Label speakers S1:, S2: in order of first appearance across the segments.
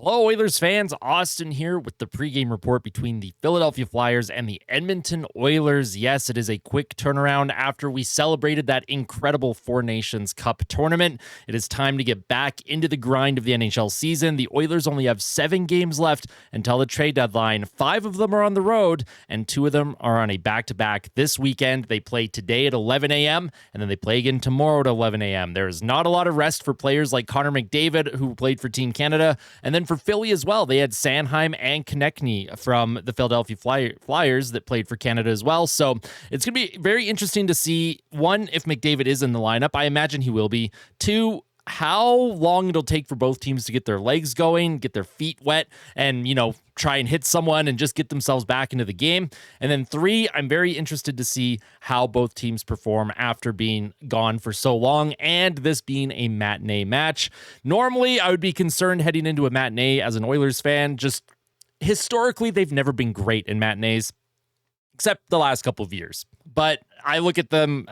S1: Hello, Oilers fans. Austin here with the pregame report between the Philadelphia Flyers and the Edmonton Oilers. Yes, it is a quick turnaround after we celebrated that incredible Four Nations Cup tournament. It is time to get back into the grind of the NHL season. The Oilers only have 7 games left until the trade deadline. 5 of them are on the road, and 2 of them are on a back-to-back this weekend. They play today at 11 a.m., and then they play again tomorrow at 11 a.m. There is not a lot of rest for players like Connor McDavid, who played for Team Canada, and then for Philly as well. They had Sanheim and Konechny from the Philadelphia Flyers that played for Canada as well. So it's going to be very interesting to see, one, if McDavid is in the lineup. I imagine he will be. 2, how long it'll take for both teams to get their legs going, get their feet wet, and, try and hit someone and just get themselves back into the game. And then 3, I'm very interested to see how both teams perform after being gone for so long and this being a matinee match. Normally, I would be concerned heading into a matinee as an Oilers fan. Just historically, they've never been great in matinees, except the last couple of years. But I look at them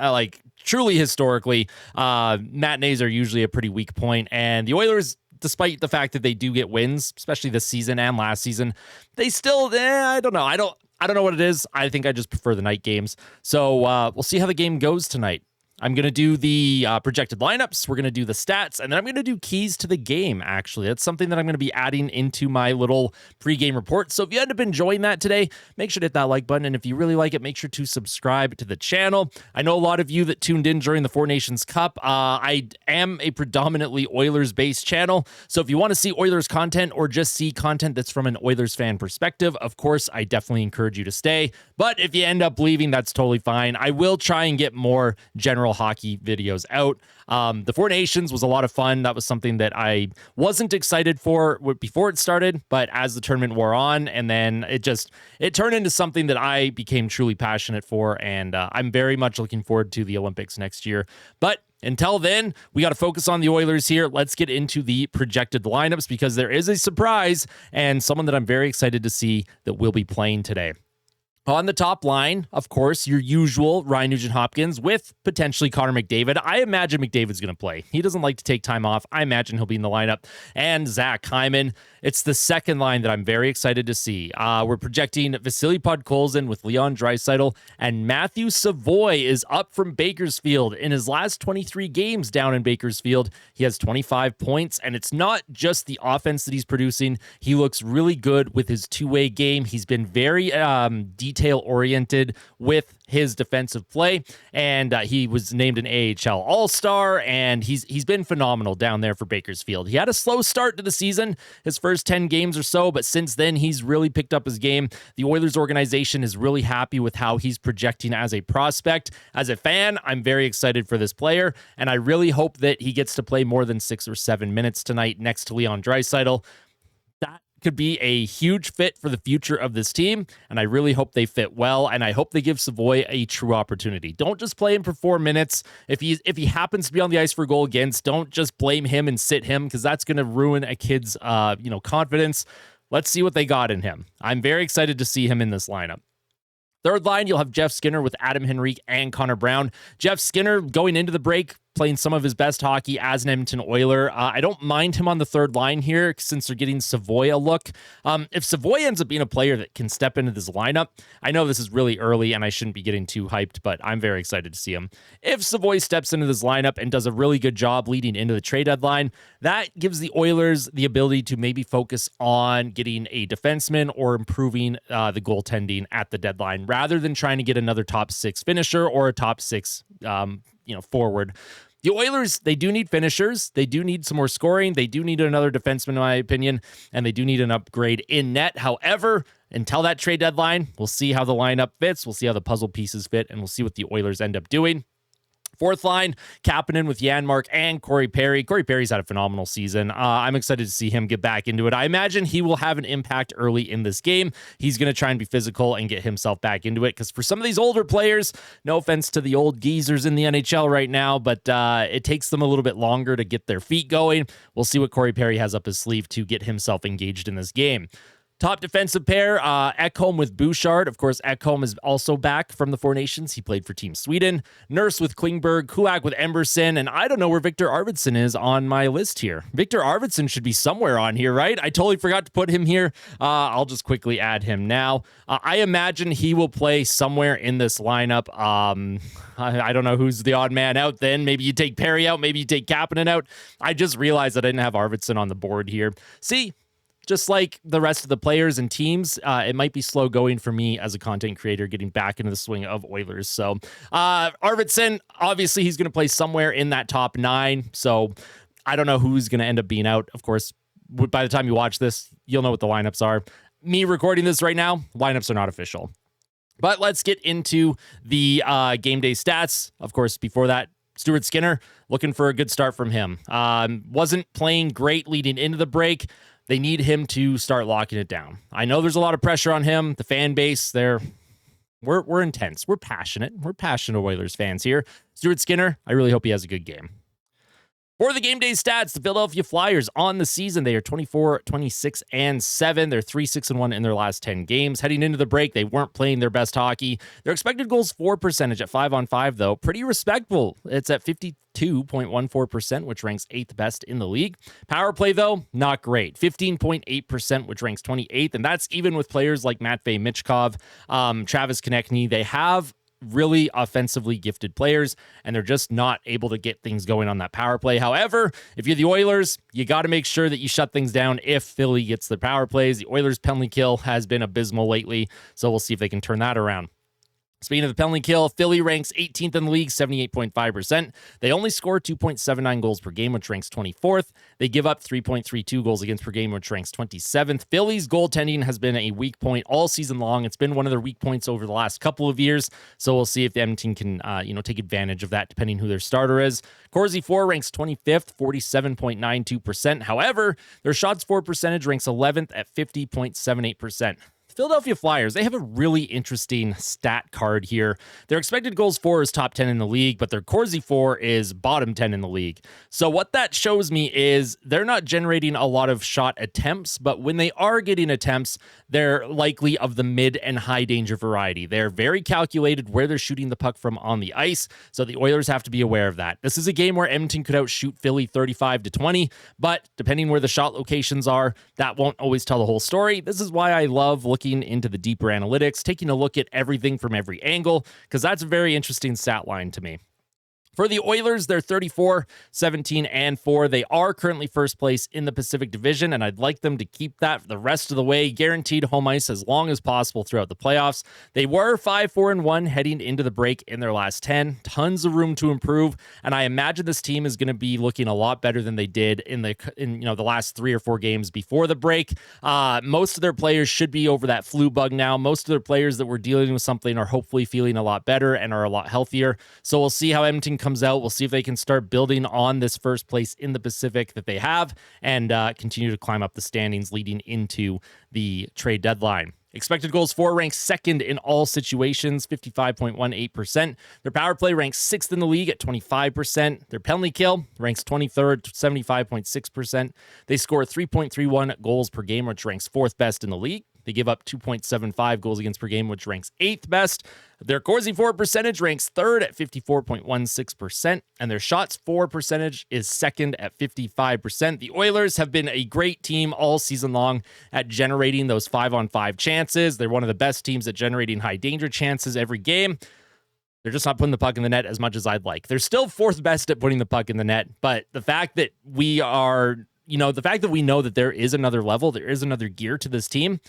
S1: truly historically, matinees are usually a pretty weak point, and the Oilers, despite the fact that they do get wins, especially this season and last season, they still, I don't know. I don't know what it is. I think I just prefer the night games. So we'll see how the game goes tonight. I'm going to do the projected lineups. We're going to do the stats, and then I'm going to do keys to the game, actually. That's something that I'm going to be adding into my little pregame report. So if you end up enjoying that today, make sure to hit that like button, and if you really like it, make sure to subscribe to the channel. I know a lot of you that tuned in during the Four Nations Cup. I am a predominantly Oilers-based channel, so if you want to see Oilers content or just see content that's from an Oilers fan perspective, of course, I definitely encourage you to stay. But if you end up leaving, that's totally fine. I will try and get more general hockey videos out. The Four Nations was a lot of fun. That was something that I wasn't excited for before it started, but as the tournament wore on, and then it turned into something that I became truly passionate for, and I'm very much looking forward to the Olympics next year. But until then, we got to focus on the Oilers here. Let's get into the projected lineups because there is a surprise and someone that I'm very excited to see that will be playing today. On the top line, of course, your usual Ryan Nugent-Hopkins with potentially Connor McDavid. I imagine McDavid's going to play. He doesn't like to take time off. I imagine he'll be in the lineup. And Zach Hyman. It's the second line that I'm very excited to see. We're projecting Vasily Podkolzin with Leon Draisaitl, and Matthew Savoy is up from Bakersfield. In his last 23 games down in Bakersfield, he has 25 points, and it's not just the offense that he's producing. He looks really good with his two-way game. He's been very detail-oriented with his defensive play, and he was named an AHL All-Star, and he's been phenomenal down there for Bakersfield. He had a slow start to the season, his first 10 games or so, but since then, he's really picked up his game. The Oilers organization is really happy with how he's projecting as a prospect. As a fan, I'm very excited for this player, and I really hope that he gets to play more than 6 or 7 minutes tonight next to Leon Draisaitl. That could be a huge fit for the future of this team, and I really hope they fit well, and I hope they give Savoy a true opportunity. Don't just play him for 4 minutes. If he happens to be on the ice for a goal against, don't just blame him and sit him, because that's going to ruin a kid's confidence. Let's see what they got in him. I'm very excited to see him in this lineup. Third line, you'll have Jeff Skinner with Adam Henrique and Connor Brown. Jeff Skinner going into the break, playing some of his best hockey as an Edmonton Oiler. I don't mind him on the third line here since they're getting Savoy a look. If Savoy ends up being a player that can step into this lineup, I know this is really early and I shouldn't be getting too hyped, but I'm very excited to see him. If Savoy steps into this lineup and does a really good job leading into the trade deadline, that gives the Oilers the ability to maybe focus on getting a defenseman or improving the goaltending at the deadline rather than trying to get another top 6 finisher or a top 6 forward. The Oilers, they do need finishers. They do need some more scoring. They do need another defenseman, in my opinion, and they do need an upgrade in net. However, until that trade deadline, we'll see how the lineup fits. We'll see how the puzzle pieces fit, and we'll see what the Oilers end up doing. Fourth line, Kapanen with Janmark and Corey Perry. Corey Perry's had a phenomenal season. I'm excited to see him get back into it. I imagine he will have an impact early in this game. He's going to try and be physical and get himself back into it, because for some of these older players, no offense to the old geezers in the NHL right now, but it takes them a little bit longer to get their feet going. We'll see what Corey Perry has up his sleeve to get himself engaged in this game. Top defensive pair, Ekholm with Bouchard. Of course, Ekholm is also back from the Four Nations. He played for Team Sweden. Nurse with Klingberg, Kulak with Emberson, and I don't know where Victor Arvidsson is on my list here. Victor Arvidsson should be somewhere on here, right? I totally forgot to put him here. I'll just quickly add him now. I imagine he will play somewhere in this lineup. I don't know who's the odd man out then. Maybe you take Perry out. Maybe you take Kapanen out. I just realized I didn't have Arvidsson on the board here. See, just like the rest of the players and teams, it might be slow going for me as a content creator getting back into the swing of Oilers. So Arvidsson, obviously he's going to play somewhere in that top 9. So I don't know who's going to end up being out. Of course, by the time you watch this, you'll know what the lineups are. Me recording this right now, lineups are not official. But let's get into the game day stats. Of course, before that, Stuart Skinner, looking for a good start from him. Wasn't playing great leading into the break. They need him to start locking it down. I know there's a lot of pressure on him. The fan base, we're intense. We're passionate. We're passionate Oilers fans here. Stuart Skinner, I really hope he has a good game. For the game day stats, the Philadelphia Flyers on the season, they are 24, 26, and 7. They're 3, 6, and 1 in their last 10 games. Heading into the break, they weren't playing their best hockey. Their expected goals for percentage at 5-on-5, though, pretty respectable. It's at 52.14%, which ranks 8th best in the league. Power play, though, not great. 15.8%, which ranks 28th, and that's even with players like Matvei Michkov, Travis Konechny. They have really offensively gifted players, and they're just not able to get things going on that power play. However, if you're the Oilers, you got to make sure that you shut things down if Philly gets the power plays. The Oilers' penalty kill has been abysmal lately, so we'll see if they can turn that around. Speaking of the penalty kill, Philly ranks 18th in the league, 78.5%. They only score 2.79 goals per game, which ranks 24th. They give up 3.32 goals against per game, which ranks 27th. Philly's goaltending has been a weak point all season long. It's been one of their weak points over the last couple of years, so we'll see if Edmonton can take advantage of that, depending who their starter is. Corsi 4 ranks 25th, 47.92%. However, their shots for percentage ranks 11th at 50.78%. Philadelphia Flyers, they have a really interesting stat card here. Their expected goals for is top 10 in the league, but their Corsi for is bottom 10 in the league. So what that shows me is they're not generating a lot of shot attempts, but when they are getting attempts, they're likely of the mid and high danger variety. They're very calculated where they're shooting the puck from on the ice, so the Oilers have to be aware of that. This is a game where Edmonton could outshoot Philly 35-20, but depending where the shot locations are, that won't always tell the whole story. This is why I love looking into the deeper analytics, taking a look at everything from every angle, because that's a very interesting stat line to me. For the Oilers, they're 34, 17, and 4. They are currently first place in the Pacific Division, and I'd like them to keep that the rest of the way, guaranteed home ice as long as possible throughout the playoffs. They were 5-4-1 heading into the break in their last 10. Tons of room to improve, and I imagine this team is going to be looking a lot better than they did in the last 3 or 4 games before the break. Most of their players should be over that flu bug now. Most of their players that were dealing with something are hopefully feeling a lot better and are a lot healthier. So we'll see how Edmonton comes out. We'll see if they can start building on this first place in the Pacific that they have and continue to climb up the standings leading into the trade deadline. Expected goals for ranks second in all situations, 55.18%. Their power play ranks 6th in the league at 25%. Their penalty kill ranks 23rd, 75.6%. They score 3.31 goals per game, which ranks 4th best in the league. They give up 2.75 goals against per game, which ranks 8th best. Their Corsi for percentage ranks 3rd at 54.16%, and their shots for percentage is 2nd at 55%. The Oilers have been a great team all season long at generating those 5-on-5 chances. They're one of the best teams at generating high danger chances every game. They're just not putting the puck in the net as much as I'd like. They're still 4th best at putting the puck in the net, but the fact that we know that there is another level, there is another gear to this team.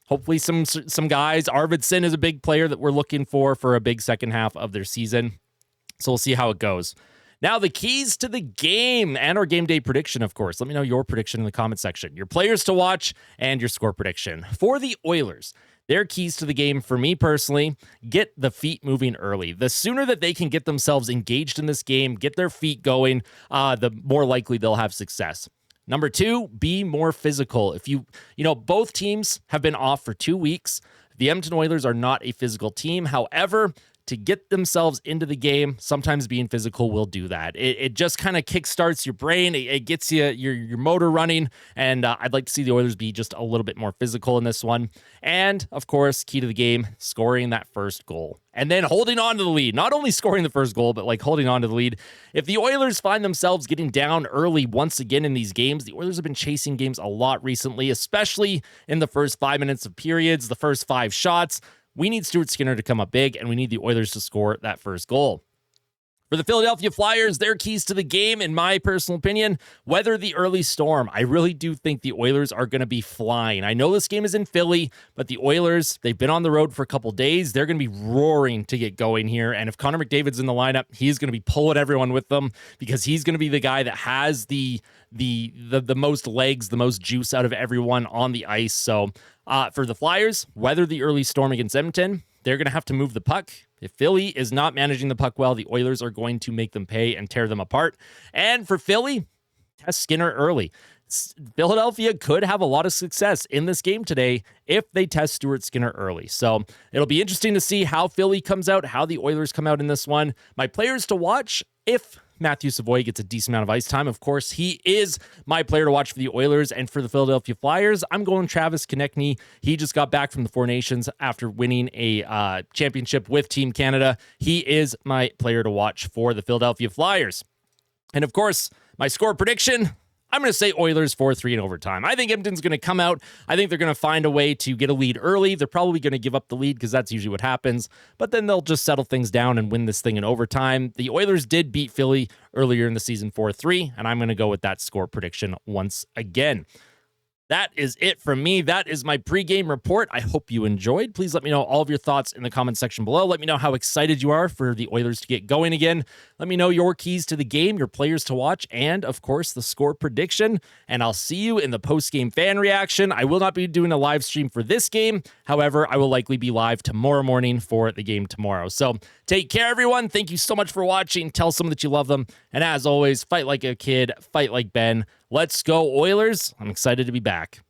S1: Hopefully some guys. Arvidsson is a big player that we're looking for a big second half of their season. So we'll see how it goes. Now, the keys to the game and our game day prediction, of course. Let me know your prediction in the comment section. Your players to watch and your score prediction. For the Oilers, their keys to the game, for me personally, get the feet moving early. The sooner that they can get themselves engaged in this game, get their feet going, the more likely they'll have success. Number 2, be more physical. If both teams have been off for 2 weeks. The Edmonton Oilers are not a physical team. However, to get themselves into the game. Sometimes being physical will do that. It just kind of kickstarts your brain. It gets you your motor running, and I'd like to see the Oilers be just a little bit more physical in this one. And, of course, key to the game, scoring that first goal. And then holding on to the lead. Not only scoring the first goal, but like holding on to the lead. If the Oilers find themselves getting down early once again in these games, the Oilers have been chasing games a lot recently, especially in the first 5 minutes of periods, the first 5 shots. We need Stuart Skinner to come up big, and we need the Oilers to score that first goal. For the Philadelphia Flyers, their keys to the game, in my personal opinion, weather the early storm. I really do think the Oilers are going to be flying. I know this game is in Philly, but the Oilers, they've been on the road for a couple days. They're going to be roaring to get going here. And if Connor McDavid's in the lineup, he's going to be pulling everyone with them because he's going to be the guy that has the most legs, the most juice out of everyone on the ice. So for the Flyers, weather the early storm against Edmonton. They're going to have to move the puck. If Philly is not managing the puck well, the Oilers are going to make them pay and tear them apart. And for Philly, test Skinner early. Philadelphia could have a lot of success in this game today if they test Stuart Skinner early. So it'll be interesting to see how Philly comes out, how the Oilers come out in this one. My players to watch, if Matthew Savoy gets a decent amount of ice time, of course, he is my player to watch for the Oilers. And for the Philadelphia Flyers, I'm going Travis Konechny. He just got back from the Four Nations after winning a championship with Team Canada. He is my player to watch for the Philadelphia Flyers. And of course, my score prediction, I'm going to say Oilers 4-3 in overtime. I think Edmonton's going to come out. I think they're going to find a way to get a lead early. They're probably going to give up the lead because that's usually what happens. But then they'll just settle things down and win this thing in overtime. The Oilers did beat Philly earlier in the season 4-3, and I'm going to go with that score prediction once again. That is it from me. That is my pregame report. I hope you enjoyed. Please let me know all of your thoughts in the comment section below. Let me know how excited you are for the Oilers to get going again. Let me know your keys to the game, your players to watch, and, of course, the score prediction. And I'll see you in the post-game fan reaction. I will not be doing a live stream for this game. However, I will likely be live tomorrow morning for the game tomorrow. So take care, everyone. Thank you so much for watching. Tell someone that you love them. And as always, fight like a kid, fight like Ben. Let's go, Oilers. I'm excited to be back.